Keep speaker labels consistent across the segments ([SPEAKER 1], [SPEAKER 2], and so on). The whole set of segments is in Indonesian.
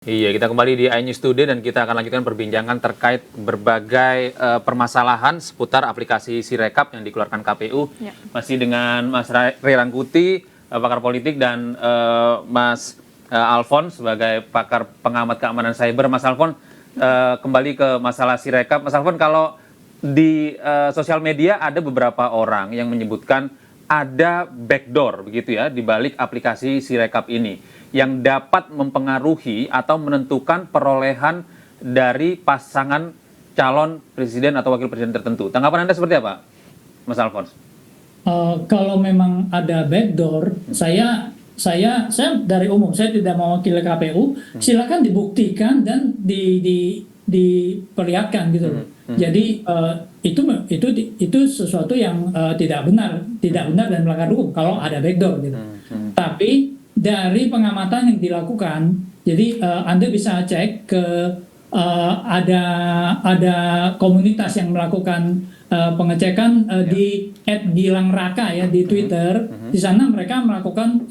[SPEAKER 1] Iya, kita kembali di iNews Today dan kita akan lanjutkan perbincangan terkait berbagai permasalahan seputar aplikasi Sirekap yang dikeluarkan KPU. Ya. Masih dengan Mas Ray Rangkuti, pakar politik, dan Mas Alfon sebagai pakar pengamat keamanan cyber. Mas Alfon, kembali ke masalah Sirekap. Mas Alfon, kalau di sosial media ada beberapa orang yang menyebutkan ada backdoor begitu ya di balik aplikasi Sirekap ini yang dapat mempengaruhi atau menentukan perolehan dari pasangan calon presiden atau wakil presiden tertentu. Tanggapan Anda seperti apa, Mas Alfons?
[SPEAKER 2] Kalau memang ada backdoor, saya dari umum, saya tidak mewakili KPU, silakan dibuktikan dan diperlihatkan gitu loh. Jadi itu sesuatu yang tidak benar dan melanggar hukum kalau ada backdoor gitu. Tapi dari pengamatan yang dilakukan, jadi Anda bisa cek ke ada komunitas yang melakukan pengecekan di @gilangraka ya di Twitter. Di sana mereka melakukan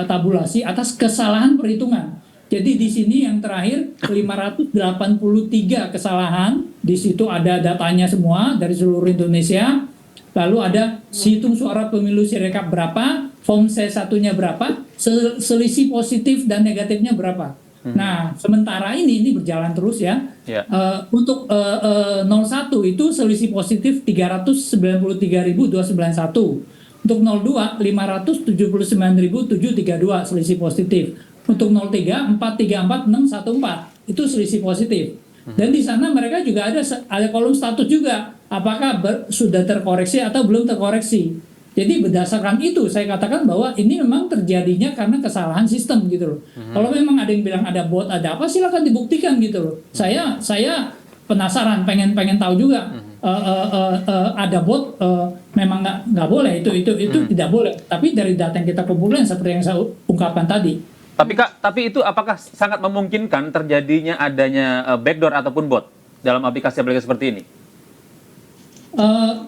[SPEAKER 2] tabulasi atas kesalahan perhitungan. Jadi di sini yang terakhir 583 kesalahan, di situ ada datanya semua dari seluruh Indonesia. Lalu ada situng suara pemilu Sirekap berapa, form C1-nya berapa, selisih positif dan negatifnya berapa. Nah, sementara ini berjalan terus ya. Untuk 01 itu selisih positif 393.291. Untuk 02 579.732 selisih positif. Untuk 03 4344614 itu selisih positif. Dan di sana mereka juga ada kolom status juga, apakah sudah terkoreksi atau belum terkoreksi. Jadi berdasarkan itu saya katakan bahwa ini memang terjadinya karena kesalahan sistem gitu loh. Kalau memang ada yang bilang ada bot, ada apa, silakan dibuktikan gitu loh. Saya penasaran, pengen tahu juga. Ada bot, memang nggak boleh, itu tidak boleh. Tapi dari data yang kita kumpulkan seperti yang saya ungkapkan tadi.
[SPEAKER 1] Tapi itu apakah sangat memungkinkan terjadinya adanya backdoor ataupun bot dalam aplikasi-aplikasi seperti ini?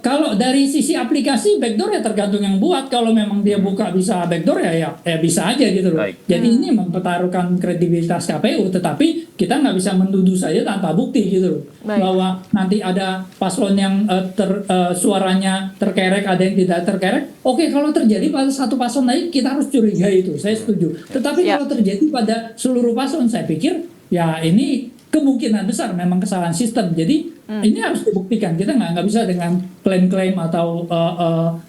[SPEAKER 2] Kalau dari sisi aplikasi backdoor ya tergantung yang buat. Kalau memang dia buka bisa backdoor ya bisa aja gitu loh. Baik. Jadi ini mempertaruhkan kredibilitas KPU, tetapi kita nggak bisa menuduh saja tanpa bukti gitu loh. Baik. Bahwa nanti ada paslon yang suaranya terkerek, ada yang tidak terkerek. Oke, kalau terjadi pada satu paslon naik kita harus curiga itu, saya setuju. Tetapi kalau terjadi pada seluruh paslon, saya pikir ya ini kemungkinan besar memang kesalahan sistem. Jadi ini harus dibuktikan. Kita nggak bisa dengan klaim-klaim atau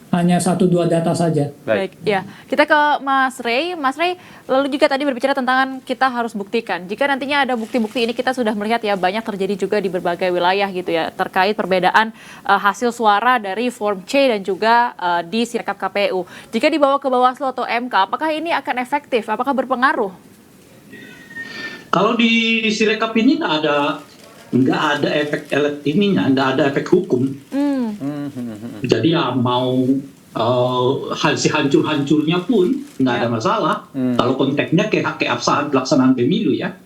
[SPEAKER 2] hanya 1-2 data saja.
[SPEAKER 3] Baik, ya. Kita ke Mas Ray. Mas Ray, lalu juga tadi berbicara tentang kita harus buktikan. Jika nantinya ada bukti-bukti ini, kita sudah melihat ya banyak terjadi juga di berbagai wilayah gitu ya, terkait perbedaan hasil suara dari form C dan juga di Sirekap KPU. Jika dibawa ke Bawaslu atau MK, apakah ini akan efektif? Apakah berpengaruh?
[SPEAKER 4] Kalau di Sirekap ini nggak ada efek ininya, nggak ada efek hukum. Jadi ya mau hancur-hancurnya pun nggak ada masalah. Kalau konteksnya kayak absahan pelaksanaan pemilu ya.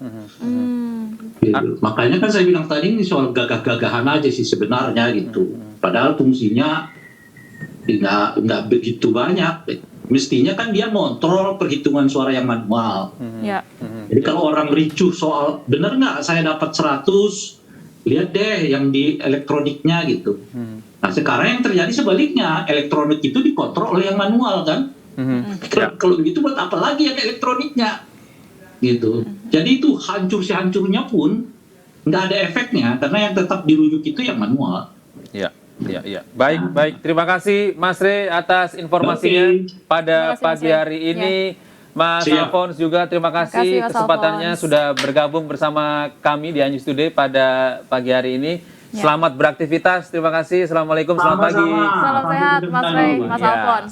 [SPEAKER 4] Gitu. Makanya kan saya bilang tadi ini soal gagah-gagahan aja sih sebenarnya gitu. Padahal fungsinya nggak begitu banyak. Mestinya kan dia ngontrol perhitungan suara yang manual. Jadi kalau orang ricuh soal benar nggak saya dapat 100, lihat deh yang di elektroniknya gitu. Nah sekarang yang terjadi sebaliknya, elektronik itu dikontrol oleh yang manual kan. Kalau begitu buat apa lagi yang elektroniknya gitu. Jadi itu hancur-hancurnya pun nggak ada efeknya karena yang tetap dirujuk itu yang manual.
[SPEAKER 1] Ya. Baik. Terima kasih Mas Ray atas informasinya pada pagi hari ini. Mas Alfons juga terima kasih kesempatannya sudah bergabung bersama kami di iNews Today pada pagi hari ini. Selamat beraktivitas. Terima kasih. Assalamualaikum. Selamat pagi.
[SPEAKER 3] Salam sehat Mas Ray, Mas Alfons.